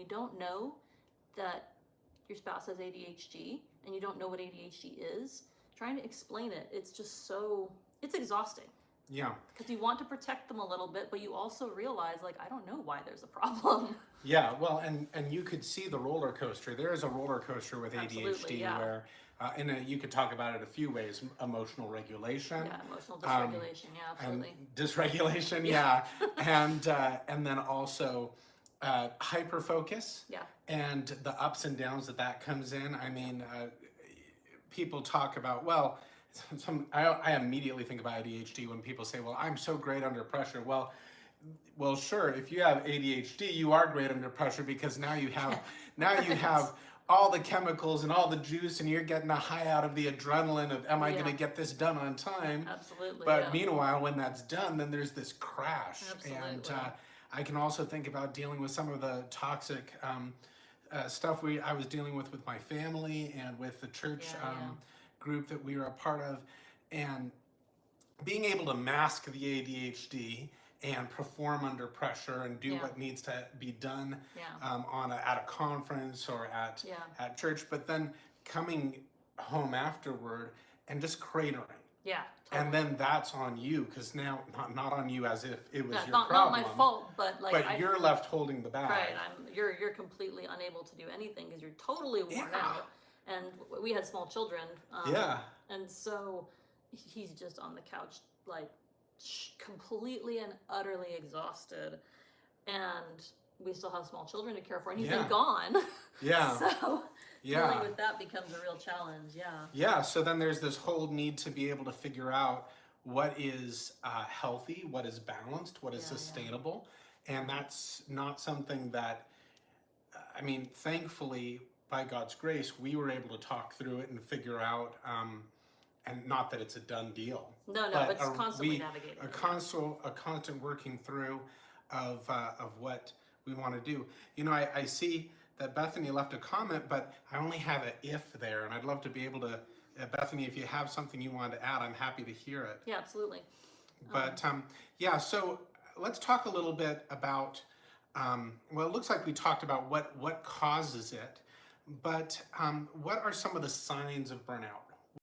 don't know that your spouse has ADHD and you don't know what ADHD is, trying to explain it, it's just so, it's exhausting. Yeah. Because you want to protect them a little bit, but you also realize, like, I don't know why there's a problem. Yeah, well, and you could see the roller coaster. There is a roller coaster with ADHD. Absolutely, yeah. Where, you could talk about it a few ways: emotional regulation, Yeah, emotional dysregulation, yeah, absolutely. and dysregulation, yeah, and then also hyper focus, Yeah. and the ups and downs that comes in. I mean, people talk about, well, I immediately think about ADHD when people say, well, I'm so great under pressure. Well, sure. If you have ADHD, you are great under pressure, because now you have all the chemicals and all the juice, and you're getting a high out of the adrenaline of, am I going to get this done on time? Absolutely. But meanwhile, when that's done, then there's this crash. Absolutely. And I can also think about dealing with some of the toxic stuff I was dealing with my family and with the church group that we were a part of, and being able to mask the ADHD and perform under pressure and do what needs to be done at a conference or at church, but then coming home afterward and just cratering. Yeah. Totally. And then that's on you, because now not on you as if it was your not problem. Not my fault, but like. But you're left holding the bag. Right. You're completely unable to do anything because you're totally worn out. And we had small children. And so he's just on the couch, like, completely and utterly exhausted, and we still have small children to care for, and he's been gone. So dealing with that becomes a real challenge. So then there's this whole need to be able to figure out what is healthy, what is balanced, what is sustainable. And that's not something that, I mean, thankfully, by God's grace, we were able to talk through it and figure out, and not that it's a done deal. No, but it's constantly navigating. A constant working through of what we want to do. You know, I see that Bethany left a comment, but I only have an if there, and I'd love to be able to, Bethany, if you have something you want to add, I'm happy to hear it. Yeah, absolutely. But so let's talk a little bit about, well, it looks like we talked about what causes it, but what are some of the signs of burnout?